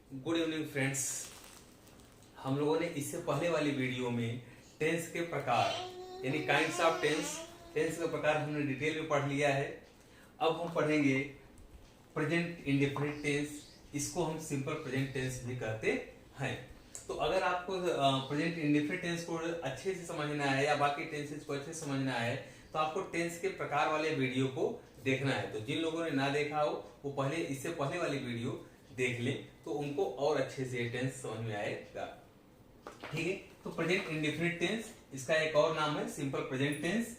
Good evening friends. हम लोगों ने इससे पहले वाली वीडियो में टेंस के प्रकार यानी काइंड्स ऑफ टेंस के प्रकार हमने डिटेल में पढ़ लिया है। अब हम पढ़ेंगे प्रेजेंट इंडेफिनिट टेंस। इसको हम सिंपल प्रेजेंट टेंस भी कहते हैं। तो अगर आपको प्रेजेंट इंडेफिनिट टेंस को अच्छे से समझना है या बाकी टेंसेस को अच्छे से समझना है तो आपको टेंस के प्रकार वाले वीडियो को देखना है। तो जिन लोगों ने ना देखा हो वो पहले इससे पहले वाली वीडियो देख लें तो उनको और अच्छे से टेंस समझ में आएगा। ठीक है, तो प्रेजेंट इंडेफिनिट टेंस इसका एक और नाम है सिंपल प्रेजेंट टेंस।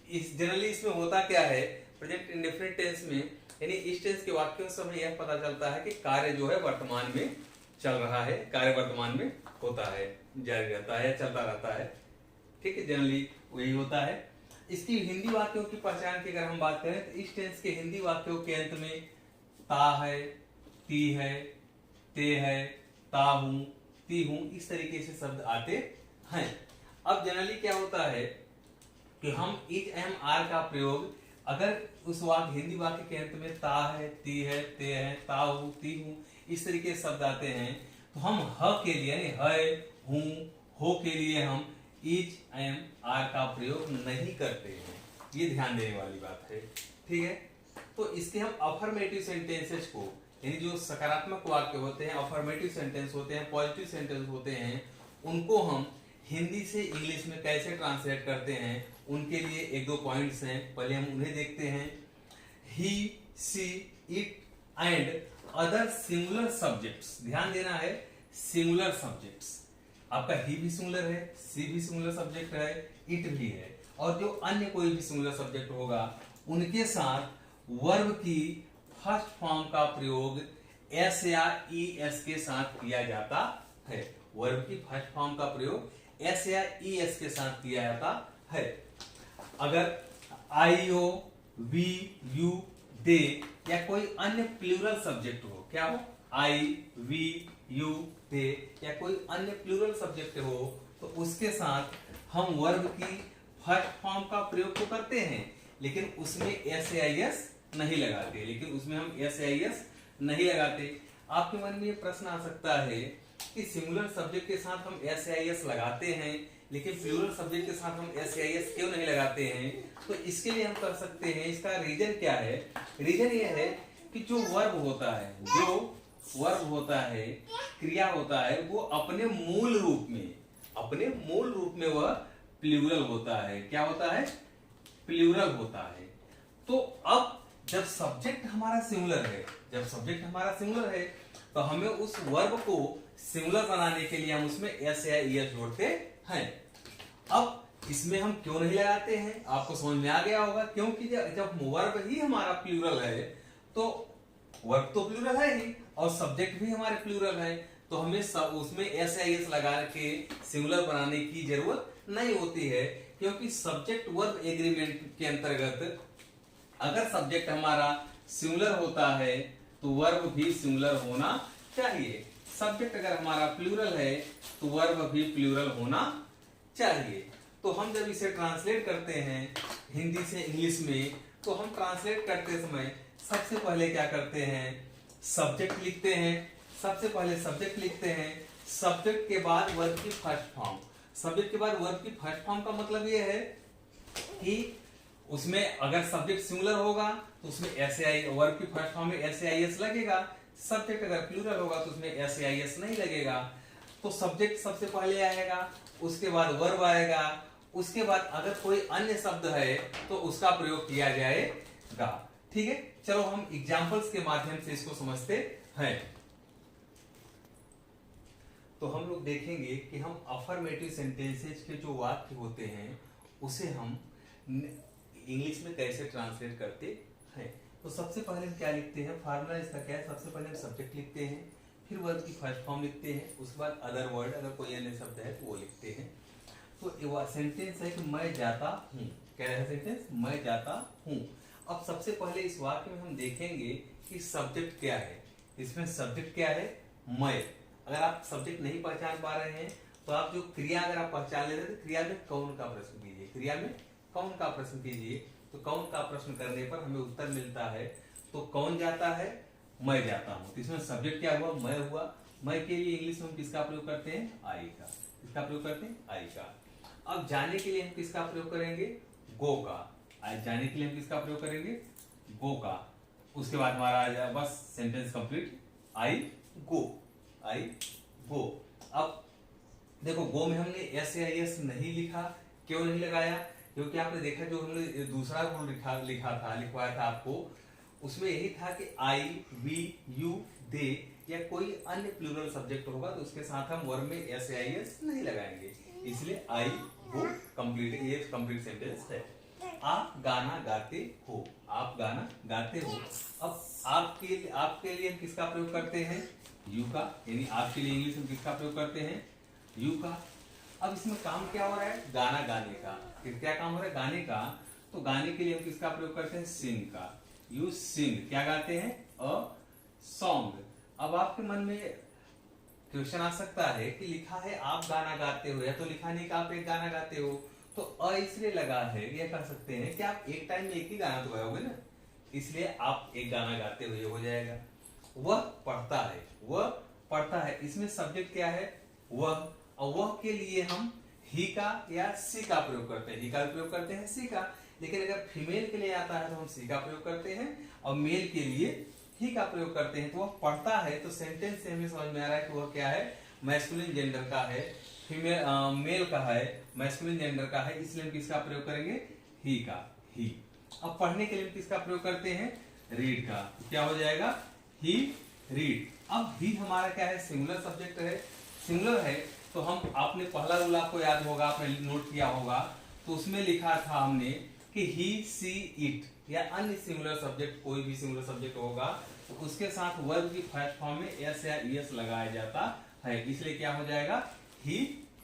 इस जनरली इसमें होता क्या है, प्रेजेंट इंडेफिनिट टेंस में यानी इस टेंस के वाक्यों से हमें यह पता चलता है कि कार्य जो है वर्तमान में चल रहा है, कार्य वर्तमान में होता है, जारी रहता है, चलता रहता है। ठीक है, जनरली वही होता है। इसकी हिंदी वाक्यों की पहचान की अगर हम बात करें तो इस टेंस के हिंदी वाक्यों के अंत में ता है, ती है, ते है, ता हूं, ती हूं, इस तरीके से शब्द आते हैं। अब जनरली क्या होता है कि हम इज एम आर का प्रयोग अगर उस वाक्य हिंदी वाक्य के अंत में ता है, ती है, ते है, ता हूं, ती हूं, इस तरीके से शब्द आते हैं तो हम ह के लिए यानी है, हूं, हो के लिए हम इज एम आर का प्रयोग नहीं करते हैं। ये ध्यान देने वाली बात है। ठीक है, तो इसके हम अफर्मेटिव सेंटेंसेस को यानी जो सकारात्मक वाक्य होते हैं, अफर्मेटिव सेंटेंस होते हैं, पॉजिटिव सेंटेंस होते हैं, उनको हम हिंदी से इंग्लिश में कैसे ट्रांसलेट करते हैं उनके लिए एक दो पॉइंट्स हैं, पहले हम उन्हें देखते हैं। He, she, it and other singular subjects, ध्यान देना है सिंगुलर सब्जेक्ट्स। आपका ही भी सिंगुलर है, सी भी सिंगुलर सब्जेक्ट है, इट भी है, और जो अन्य कोई भी सिंगुलर सब्जेक्ट होगा उनके साथ वर्ब की फर्स्ट फॉर्म का प्रयोग एस या ई एस के साथ किया जाता है। वर्ब की फर्स्ट फॉर्म का प्रयोग एस या ई एस के साथ किया जाता है। अगर आई ओ, वी, यू, दे या कोई अन्य प्लूरल सब्जेक्ट हो, क्या हो, आई, वी, यू, दे या कोई अन्य प्लूरल सब्जेक्ट हो तो उसके साथ हम वर्ब की फर्स्ट फॉर्म का प्रयोग तो करते हैं लेकिन उसमें एस आई एस नहीं लगाते, नहीं लगाते। आपके मन में ये प्रश्न आ सकता है कि सिंगुलर सब्जेक्ट के साथ हम एस आई एस लगाते हैं लेकिन प्लूरल सब्जेक्ट के साथ हम एस आई एस क्यों नहीं लगाते हैं? तो इसके लिए हम कर सकते हैं, इसका रीजन क्या है? रीजन ये है कि जो वर्ब होता है, क्रिया होता है, वो अपने मूल रूप में वह प्लूरल होता है। क्या होता है? प्लूरल होता है। तो अब जब सब्जेक्ट हमारा सिंगुलर है तो हमें उस वर्ब को सिंगुलर बनाने के लिए हम उसमें एस या ईएस जोड़ते हैं। अब इसमें हम क्यों नहीं लगाते हैं आपको समझ में आ गया होगा, क्योंकि जब वर्ब ही हमारा प्लूरल है तो वर्ब तो प्लूरल है ही और सब्जेक्ट भी हमारे प्लूरल है, तो हमें उसमें एस या ईएस लगा के सिंगुलर बनाने की जरूरत नहीं होती है, क्योंकि सब्जेक्ट वर्ब एग्रीमेंट के अंतर्गत अगर सब्जेक्ट हमारा सिंगुलर होता है तो वर्ब भी सिंगुलर होना चाहिए। सब्जेक्ट अगर हमारा प्लूरल है तो वर्ब भी प्लूरल होना चाहिए। तो हम जब इसे ट्रांसलेट करते हैं हिंदी से इंग्लिश में तो हम ट्रांसलेट करते समय सबसे पहले क्या करते हैं, सब्जेक्ट लिखते हैं। सब्जेक्ट के बाद वर्ब की फर्स्ट फॉर्म। सब्जेक्ट के बाद वर्ब की फर्स्ट फॉर्म का मतलब यह है कि उसमें अगर सब्जेक्ट सिंगुलर होगा तो उसमें एस आई वर्ब की फर्स्ट फॉर्म में एस आई एस लगेगा। सब्जेक्ट अगर प्लूरल होगा तो उसमें एस आई एस नहीं लगेगा। तो सब्जेक्ट सबसे पहले आएगा, उसके बाद वर्ब आएगा, उसके बाद अगर कोई अन्य शब्द है तो उसका प्रयोग किया जाएगा। ठीक है, चलो हम एग्जांपल्स के माध्यम से इसको समझते हैं। तो हम लोग देखेंगे कि हम अफर्मेटिव सेंटेंसेस के जो वाक्य होते हैं उसे हम इंग्लिश में कैसे ट्रांसलेट करते हैं। तो सबसे पहले हम क्या लिखते हैं, फार्मूला इसका क्या है, सबसे पहले हम सब्जेक्ट लिखते हैं, फिर वर्ब की फर्स्ट फॉर्म लिखते हैं, उसके बाद अदर वर्ड अगर कोई अन्य शब्द है तो वो लिखते हैं। तो सेंटेंस है कि मैं जाता हूँ। क्या है सेंटेंस? मैं जाता हूँ। अब सबसे पहले इस वाक्य में हम देखेंगे कि सब्जेक्ट क्या है। इसमें सब्जेक्ट क्या है? मैं। अगर आप सब्जेक्ट नहीं पहचान पा रहे हैं तो आप जो क्रिया अगर आप पहचान ले रहे हैं तो क्रिया में कौन का प्रश्न कीजिए। तो कौन का प्रश्न करने पर हमें उत्तर मिलता है। तो कौन जाता है? मैं जाता हूं। तो इसमें सब्जेक्ट क्या हुआ, मैं हुआ। मैं के लिए इंग्लिश में हम किसका प्रयोग करते हैं, आई का। किसका प्रयोग करते हैं, आई का। अब जाने के लिए हम किसका प्रयोग करेंगे, गो का। आज जाने के लिए हम किसका प्रयोग करेंगे, गो का। उसके बाद हमारा आ जाए बस सेंटेंस कंप्लीट, आई गो, आई गो। अब देखो गो में हमने एस या एस नहीं लिखा, क्यों नहीं लगाया, क्योंकि आपने देखा जो हमने दूसरा रूल लिखवाया था आपको, उसमें यही था कि आई, वी, यू, दे या कोई अन्य प्लूरल सब्जेक्ट होगा तो उसके साथ हम वर्ब में एस या एस नहीं लगाएंगे। इसलिए आई वो कंप्लीट, ये कंप्लीट सेंटेंस है। आप गाना गाते हो, आप गाना गाते हो। अब आपके लिए हम किसका प्रयोग करते हैं, यू का, यानी आपके लिए इंग्लिश में किसका प्रयोग करते हैं, यू का। अब इसमें काम क्या हो रहा है, गाना गाने का। क्या काम हो रहा है, गाने का। तो गाने के लिए हम किसका प्रयोग करते हैं, सिंग का। यू सिंग, क्या गाते हैं, अ सॉन्ग। अब आपके मन में क्वेश्चन आ सकता है कि लिखा है आप गाना गाते हो, या तो लिखा नहीं कि आप एक गाना गाते हो, तो अ इसलिए लगा है, ये कर सकते हैं कि आप एक टाइम में एक ही गाना तो गाओगे ना, इसलिए आप एक गाना गाते हुए हो जाएगा। वह पढ़ता है, वह पढ़ता है, इसमें सब्जेक्ट क्या है, वह। और वह के लिए हम ही का या सी का प्रयोग करते हैं, ही का प्रयोग करते हैं, सी का। लेकिन अगर फीमेल के लिए आता है तो हम सी का प्रयोग करते हैं, और मेल के लिए ही का प्रयोग करते हैं। तो वह पढ़ता है, तो सेंटेंस से हमें समझ में आ रहा है कि वह क्या है, मैस्कुलिन जेंडर का है, फीमेल मेल का है, मैस्कुलिन जेंडर का है, इसलिए हम किसका प्रयोग करेंगे, ही का, ही। अब पढ़ने के लिए किसका प्रयोग करते हैं, रीड का। क्या हो जाएगा, ही रीड। अब ही हमारा क्या है, सिंगुलर सब्जेक्ट है, सिंगुलर है। तो हम, आपने पहला रूल आपको याद होगा, आपने नोट किया होगा, तो उसमें लिखा था हमने कि ही, सी, इट या अन्य सिंगुलर सब्जेक्ट, कोई भी सिंगुलर सब्जेक्ट होगा तो उसके साथ वर्ब की फर्स्ट फॉर्म में एस या ईएस लगाया जाता है, इसलिए क्या हो जाएगा, ही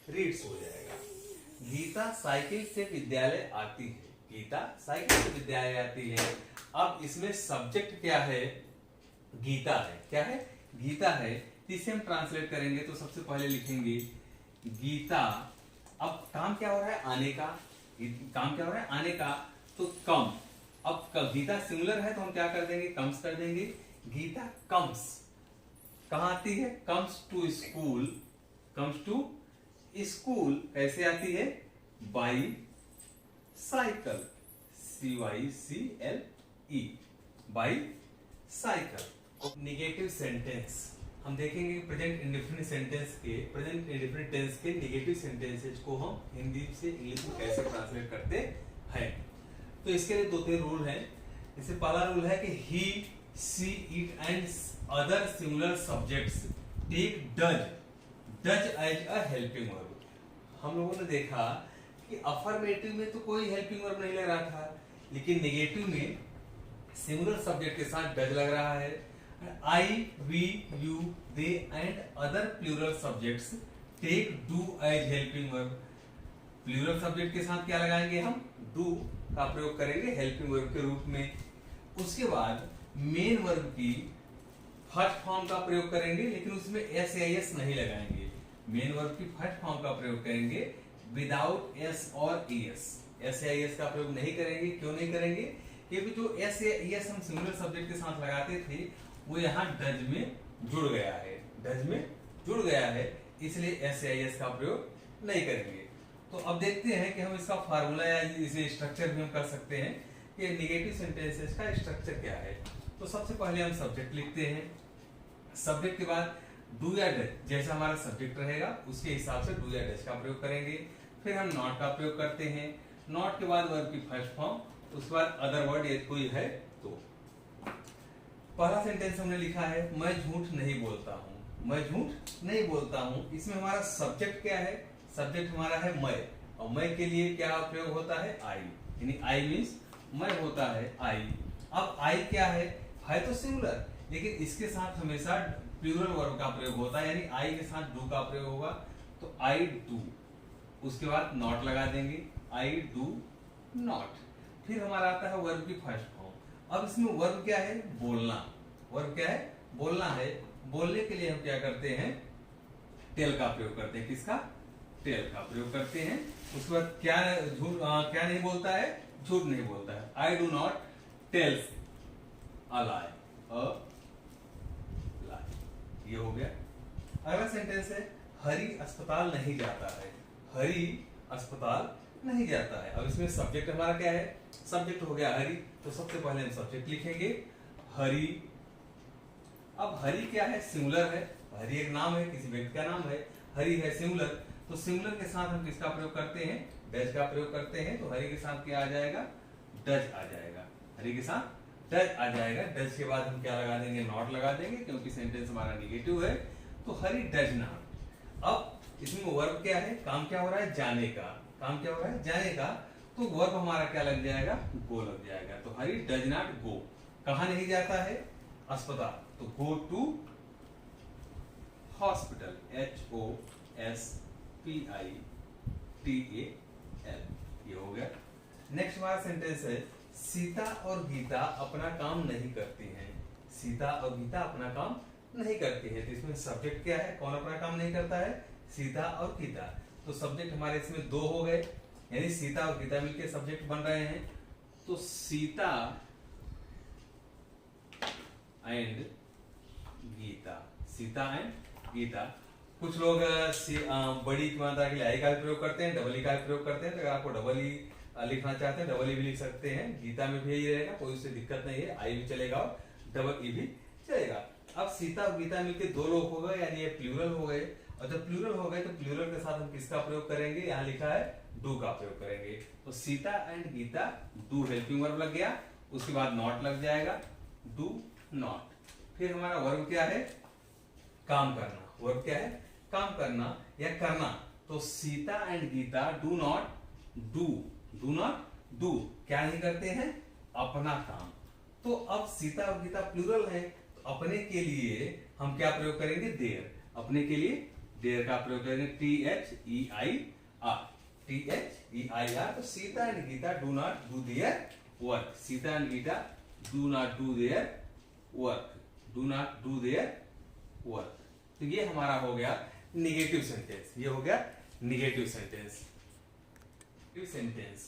रीड्स हो जाएगा। गीता साइकिल से विद्यालय आती है, गीता साइकिल से विद्यालय आती है। अब इसमें सब्जेक्ट क्या है, गीता है, क्या है, गीता है। इसे हम ट्रांसलेट करेंगे तो सबसे पहले लिखेंगे गीता। अब काम क्या हो रहा है, आने का, काम क्या हो रहा है, आने का, तो कम। अब गीता सिंगुलर है तो हम क्या कर देंगे, कम्स कर देंगे। गीता कम्स, कहां आती है, comes to school, comes to school कैसे आती है, by cycle, CYCLE, by cycle. Negative sentence हम देखेंगे, प्रेजेंट इंडेफिनिट सेंटेंस के, प्रेजेंट इंडेफिनिट टेंस के निगेटिव सेंटेंसेस को हम हिंदी से इंग्लिश में कैसे ट्रांसलेट करते हैं। तो इसके लिए 2-3 रूल हैं। जैसे पहला रूल है कि he, she, it and other similar subjects take does as a helping verb. हम लोगों ने देखा कि अफर्मेटिव में तो कोई हेल्पिंग वर्ब नहीं लग रहा था, लेकिन नेगेटिव में सिमिलर सब्जेक्ट के साथ डज लग रहा है। I, we, you, they and other plural subjects take do as helping verb. Plural subject के साथ क्या लगाएंगे, हम डू का प्रयोग करेंगे हेल्पिंग वर्ब के रूप में। उसके बाद मेन वर्ब की फर्स्ट फॉर्म का प्रयोग करेंगे, लेकिन उसमें एस या एस नहीं लगाएंगे। मेन वर्ब की फर्स्ट फॉर्म का प्रयोग करेंगे विदाउट एस और एस। एस या एस का प्रयोग नहीं करेंगे, क्यों नहीं करेंगे, क्योंकि जो एस या एस हम सिंगुलर सब्जेक्ट के साथ लगाते थे वो यहाँ डज में जुड़ गया है, डज में जुड़ गया है, इसलिए एस या एस का प्रयोग नहीं करेंगे। तो अब देखते हैं कि हम इसका फार्मूला या इसे स्ट्रक्चर भी हम कर सकते हैं कि निगेटिव सेंटेंसेस का स्ट्रक्चर क्या है। तो सबसे पहले हम सब्जेक्ट लिखते हैं, सब्जेक्ट के बाद डू या डज, जैसा हमारा सब्जेक्ट रहेगा उसके हिसाब से डू या डज का प्रयोग करेंगे। फिर हम नॉट का प्रयोग करते हैं, नॉट के बाद वर्ब की फर्स्ट फॉर्म, उसके बाद अदर वर्ड यदि कोई है तो। पहला सेंटेंस हमने लिखा है मैं झूठ नहीं बोलता हूँ, मैं झूठ नहीं बोलता हूँ। इसमें हमारा सब्जेक्ट क्या है, सब्जेक्ट हमारा है मैं, और मैं के लिए क्या प्रयोग होता है, आई, यानी आई मीन्स मैं होता है आई। अब आई क्या है तो सिंगुलर, लेकिन इसके साथ हमेशा प्लूरल वर्ब का प्रयोग होता है, यानी आई के साथ डू का प्रयोग होगा, तो आई डू। उसके बाद नॉट लगा देंगे, आई डू नॉट। फिर हमारा आता है वर्ब की फर्स्ट फॉर्म। अब इसमें वर्ब क्या है, बोलना, वर्ब क्या है, बोलना है। बोलने के लिए हम क्या करते हैं, टेल का प्रयोग करते हैं, किसका, टेल का प्रयोग करते हैं। उसके बाद क्या क्या नहीं बोलता है, झूठ नहीं बोलता है, I do not tells a lie, अ ये हो गया। अगला सेंटेंस है हरि अस्पताल नहीं जाता है। हरि अस्पताल नहीं जाता है। अब इसमें सब्जेक्ट हमारा क्या है? सब्जेक्ट हो गया हरि, तो सबसे पहले हम सब्जेक्ट लिखेंगे हरि। अब हरि क्या है? सिंगुलर है। हरि एक नाम है, किसी व्यक्ति का नाम है। हरि है सिंगुलर, तो सिंगुलर के साथ हम किसका प्रयोग करते हैं? डज का प्रयोग करते हैं। तो हरि के साथ क्या आ जाएगा? डज आ जाएगा। हरि के साथ डज आ जाएगा। डज के बाद हम क्या लगा देंगे? नॉट लगा देंगे, क्योंकि सेंटेंस हमारा निगेटिव है। तो हरि डज नॉट। अब इसमें वर्ब क्या है? काम क्या हो रहा है? जाने का। काम क्या हो रहा है? जाने का। तो वर्ब हमारा क्या लग जाएगा? गो लग जाएगा। तो हरि डज नॉट गो। कहां नहीं जाता है? अस्पताल। तो गो टू हॉस्पिटल। HOSPITAL। ये हो गया। नेक्स्ट हमारा सेंटेंस है सीता और गीता अपना काम नहीं करती हैं। सीता और गीता अपना काम नहीं करती है। तो इसमें सब्जेक्ट क्या है? कौन अपना काम नहीं करता है? सीता और गीता। तो सब्जेक्ट हमारे इसमें दो हो गए, यानी सीता और गीता मिलकर सब्जेक्ट बन रहे हैं। तो सीता एंड गीता। सीता एंड गीता। कुछ लोग बड़ी की मात्रा के लिए आई का भी प्रयोग करते हैं, डबल ई का भी प्रयोग करते हैं। तो अगर आपको डबल ई लिखना चाहते हैं, डबल ई भी लिख सकते हैं। गीता में भी यही रहेगा, कोई उससे दिक्कत नहीं है। आई भी चलेगा और डबल ई भी चलेगा। अब सीता और गीता मिलकर दो लोग हो गए, यानी ये प्लूरल हो गए। और जब प्लूरल हो गए तो प्लूरल के साथ हम किसका प्रयोग करेंगे? यहाँ लिखा है डू का प्रयोग करेंगे। तो Sita and Gita, do helping verb लग गया। उसके बाद नॉट लग जाएगा, डू नॉट। फिर हमारा वर्ब क्या है? काम करना। वर्ब क्या है? काम करना या करना। तो Sita and Gita do not do. Do not do, क्या नहीं करते हैं? अपना काम। तो अब सीता और गीता प्लूरल है, तो अपने के लिए हम क्या प्रयोग करेंगे? देयर। अपने के लिए देयर का प्रयोग करेंगे। THEIR। THEIR। तो Sita and Gita do not do their work. Sita and Gita do not do their work. Do not do their work. तो ये हमारा हो गया निगेटिव सेंटेंस। ये हो गया negative sentence. Sentence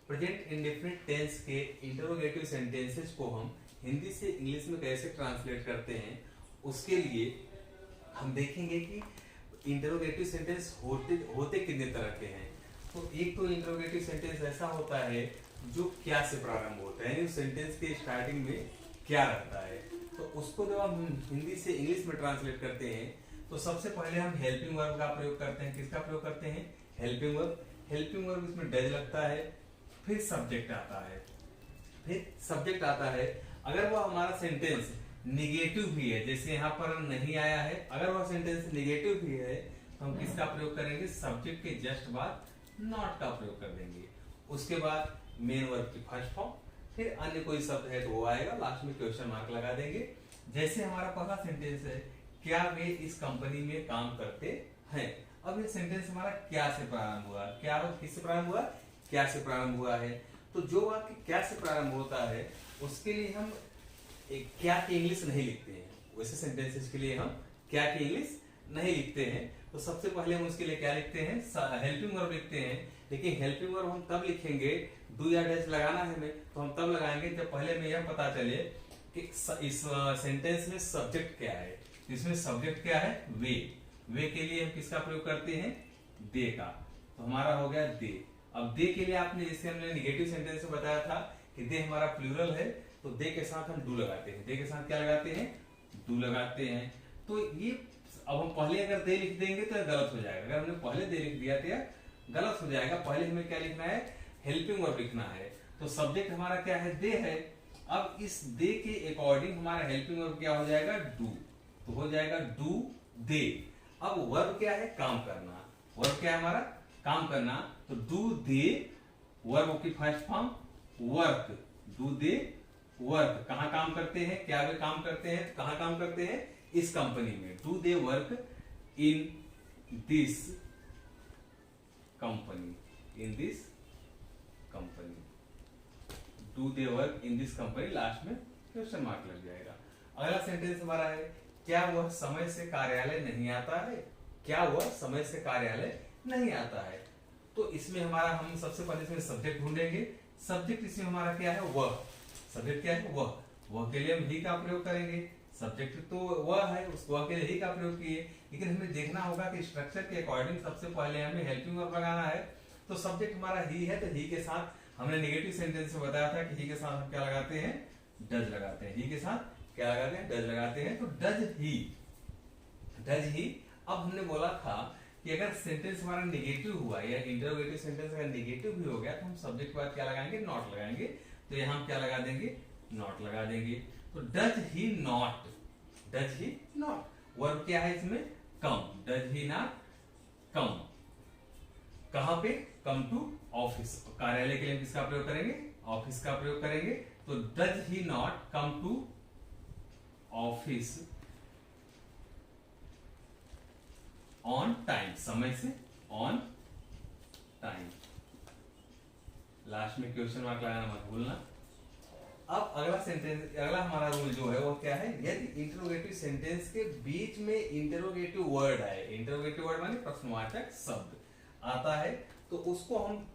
present indefinite tense के इंटरोगेटिव सेंटेंसेस को हम हिंदी से इंग्लिश में कैसे ट्रांसलेट करते हैं, उसके लिए हम देखेंगे कि इंटरोगेटिव सेंटेंस होते कितने तरह के हैं। तो एक तो इंटरोगेटिव सेंटेंस ऐसा होता है जो क्या से प्रारंभ होता है, यानी उस सेंटेंस के स्टार्टिंग में क्या रहता है। तो उसको जब हम हिंदी से इंग्लिश में ट्रांसलेट करते हैं तो सबसे पहले हम हेल्पिंग वर्ब का प्रयोग करते हैं। किसका प्रयोग करते हैं? Helping verb. हेल्पिंग वर्ब इसमें डज लगता है, फिर सब्जेक्ट आता है। फिर सब्जेक्ट आता है। अगर वो हमारा सेंटेंस निगेटिव भी है, जैसे यहाँ पर नहीं आया है, अगर वह सेंटेंस निगेटिव भी है तो हम किसका प्रयोग करेंगे? सब्जेक्ट के जस्ट बाद नॉट का प्रयोग कर देंगे। उसके बाद मेन वर्ब की फर्स्ट फॉर्म, फिर अन्य कोई शब्द है तो वो आएगा, लास्ट में क्वेश्चन मार्क लगा देंगे। जैसे हमारा पहला सेंटेंस है क्या वे इस कंपनी में काम करते हैं। अब ये सेंटेंस हमारा क्या से प्रारंभ हुआ? क्या किससे प्रारंभ हुआ? क्या से प्रारंभ हुआ है। तो जो वाक्य क्या से प्रारंभ होता है उसके लिए हम क्या की इंग्लिश नहीं लिखते हैं। वैसे सेंटेंसेस के लिए हम क्या की इंग्लिश नहीं लिखते हैं। तो सबसे पहले हम उसके लिए क्या लिखते हैं? हेल्पिंग वर्ब लिखते हैं। लेकिन हेल्पिंग वर्ब हम तब लिखेंगे, डू या डैश लगाना है हमें, तो हम तब लगाएंगे जब पहले में यह पता चले कि इस सेंटेंस में सब्जेक्ट क्या है। इसमें सब्जेक्ट क्या है? वे। वे के लिए हम किसका प्रयोग करते हैं? दे का। तो हमारा हो गया दे। अब दे के लिए आपने, जैसे हमने निगेटिव सेंटेंस में बताया था कि दे हमारा प्लूरल है, तो दे के साथ हम डू लगाते हैं। दे के साथ क्या लगाते हैं? डू लगाते हैं। तो ये अब हम पहले अगर दे लिख देंगे तो गलत हो जाएगा। अगर हमने पहले दे लिख दिया तो गलत हो जाएगा। पहले हमें क्या लिखना है? हेल्पिंग वर्ब लिखना है। तो सब्जेक्ट हमारा क्या है? दे है। अब इस दे के अकॉर्डिंग हमारा हेल्पिंग वर्ब क्या हो जाएगा? डू। तो हो जाएगा डू दे। अब वर्ब क्या है? काम करना। वर्ब क्या है हमारा? काम करना। तो डू दे वर्ब की first form work. Do they work. कहां काम करते हैं? क्या वे काम करते हैं? कहां काम करते हैं? इस कंपनी में। Do they work in this company. In this company. Do they work in this company, last में क्वेश्चन मार्क लग जाएगा। अगला सेंटेंस हमारा है क्या वह समय से कार्यालय नहीं आता है। क्या वह समय से कार्यालय नहीं आता है। तो इसमें हमारा, हम सबसे पहले इसमें सब्जेक्ट ढूंढेंगे। सब्जेक्ट इसमें हमारा क्या है? वह। सब्जेक्ट क्या है? वह। वह के लिए हम ही का प्रयोग करेंगे। सब्जेक्ट तो वह है, उस वह के लिए ही का प्रयोग किए, लेकिन हमें देखना होगा कि स्ट्रक्चर के अकॉर्डिंग सबसे पहले हमें हेल्पिंग वर्ब लगाना है। तो सब्जेक्ट हमारा ही है, तो ही के साथ हमने नेगेटिव सेंटेंस में बताया था कि ही के साथ हम क्या लगाते हैं, डज लगाते हैं। ही के साथ क्या लगाते हैं, डज लगाते हैं। तो डज ही, डज ही। अब हमने बोला था कि अगर सेंटेंस हमारा नेगेटिव हुआ या इंटरोगेटिव सेंटेंस अगर नेगेटिव भी हो गया तो हम सब्जेक्ट के बाद क्या लगाएंगे, नॉट लगाएंगे। तो यहां हम क्या लगा देंगे, नॉट लगा देंगे। तो does he not, does he not. Verb क्या है इसमें, कम। डज ही नॉट कम, कहां पे, कम टू ऑफिस। कार्यालय के लिए किसका प्रयोग करेंगे, ऑफिस का प्रयोग करेंगे। तो does he not come to office on time, समय से, ऑन टाइम। लास्ट में क्वेश्चन मार्क लगाना मत भूलना। अब अगला सेंटेंस, अगला हमारा रूल जो है वो क्या है, यदि इंटरोगेटिव सेंटेंस के बीच में इंटरोगेटिव वर्ड आए, इंटरोगेटिव वर्ड माने प्रश्नवाचक शब्द आता है, तो उसको हम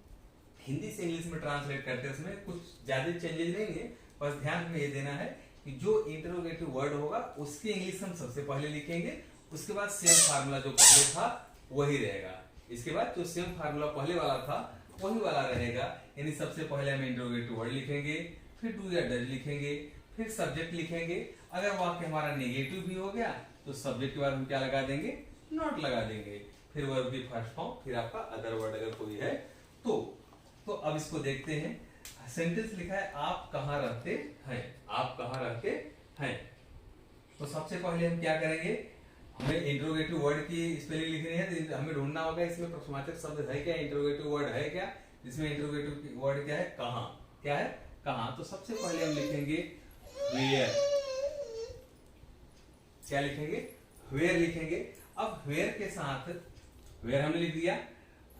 हिंदी से इंग्लिश में ट्रांसलेट करते हैं। उसमें कुछ ज्यादा चेंजेस नहीं है, बस ध्यान में ये देना है कि जो इंटरोगेटिव वर्ड होगा उसकी इंग्लिश हम सबसे पहले लिखेंगे, उसके बाद सेम फार्मूला जो पहले था वही रहेगा। इसके बाद जो सेम फार्मूला पहले वाला था वही वाला रहेगा, यानी सबसे पहले हम इंटरोगेटिव वर्ड लिखेंगे, फिर डू या डज लिखेंगे, फिर सब्जेक्ट लिखेंगे। अगर वाक्य हमारा नेगेटिव भी हो गया तो सब्जेक्ट के बाद हम क्या लगा देंगे, नॉट लगा देंगे। फिर वर्ब की फर्स्ट फॉर्म, फिर आपका अदर वर्ड अगर कोई है तो अब इसको देखते हैं। सेंटेंस लिखा है आप कहां रहते हैं, आप कहां रहते हैं। तो सबसे पहले हम क्या करेंगे, हमें इंटरोगेटिव वर्ड की स्पेलिंग लिखनी है, तो हमें ढूंढना होगा इसमें प्रश्नवाचक शब्द है क्या, इंटरोगेटिव वर्ड है क्या। इसमें इंटरोगेटिव वर्ड क्या है, कहां, क्या है, कहां। तो सबसे पहले हम लिखेंगे वेयर, क्या लिखेंगे, वेयर लिखेंगे। अब वेयर के साथ, वेयर हमने लिख दिया,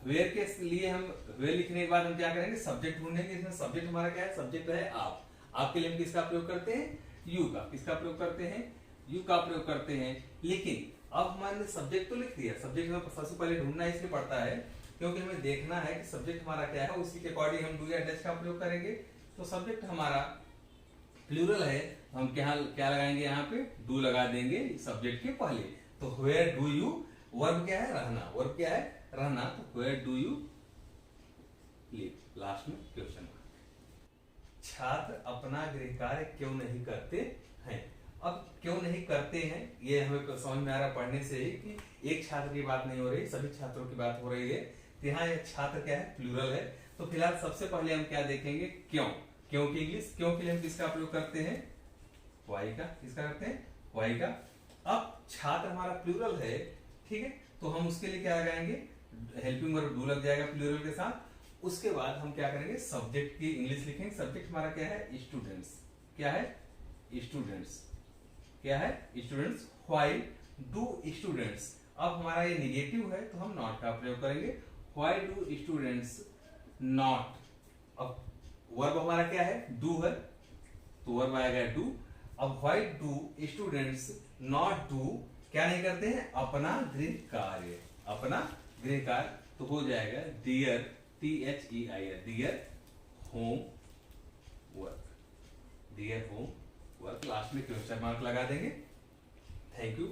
वेयर के लिए हम वेयर लिखने के बाद हम क्या करेंगे, सब्जेक्ट ढूंढेंगे। इसमें सब्जेक्ट हमारा क्या है, सब्जेक्ट है आप। आपके लिए हम किसका प्रयोग करते हैं, यू का। किसका प्रयोग करते हैं, यू का प्रयोग करते हैं। लेकिन अब हमारे सब्जेक्ट तो लिख दिया, सब्जेक्ट में सबसे पहले ढूंढना इसलिए पड़ता है क्योंकि हमें देखना है कि सब्जेक्ट हमारा क्या है, उसी के अकॉर्डिंग हम डू या डज का प्रयोग करेंगे। तो सब्जेक्ट हमारा प्लूरल है, हम क्या लगाएंगे, यहाँ पे डू लगा देंगे सब्जेक्ट के पहले। तो वेयर डू यू, वर्ब क्या है, रहना। वर्ब क्या है, रहना। तो where do you live, last में क्वेश्चन मार्क। छात्र अपना गृह कार्य क्यों नहीं करते हैं। अब क्यों नहीं करते हैं ये हमें समझ में आ रहा पढ़ने से ही कि एक छात्र की बात नहीं हो रही, सभी छात्रों की बात हो रही है। तो यहाँ ये छात्र क्या है, प्लूरल है। तो फिलहाल सबसे पहले हम क्या देखेंगे, क्यों। क्यों की इंग्लिश, क्यों के लिए हम किसका प्रयोग करते हैं, वाई का। किसका करते हैं, वाई का। अब छात्र हमारा प्लूरल है, ठीक है, तो हम उसके लिए क्या लगाएंगे, हेल्पिंग वर्ब डू लग जाएगा प्लूरल के साथ। उसके बाद हम क्या करेंगे, सब्जेक्ट की इंग्लिश लिखेंगे। सब्जेक्ट हमारा क्या है, स्टूडेंट्स। क्या है, स्टूडेंट्स। क्या है, स्टूडेंट्स। Why do students. अब हमारा ये नेगेटिव है तो हम नॉट का प्रयोग करेंगे। Why do students not. अब वर्ब हमारा क्या है, डू है, तो वर्ब आएगा डू। अब why do students not do, क्या नहीं करते हैं, अपना गृह कार्य। अपना गृह कार्य तो हो जाएगा dear, THEIR, dear homework. Dear homework, last में क्वेश्चन मार्क लगा देंगे। Thank you.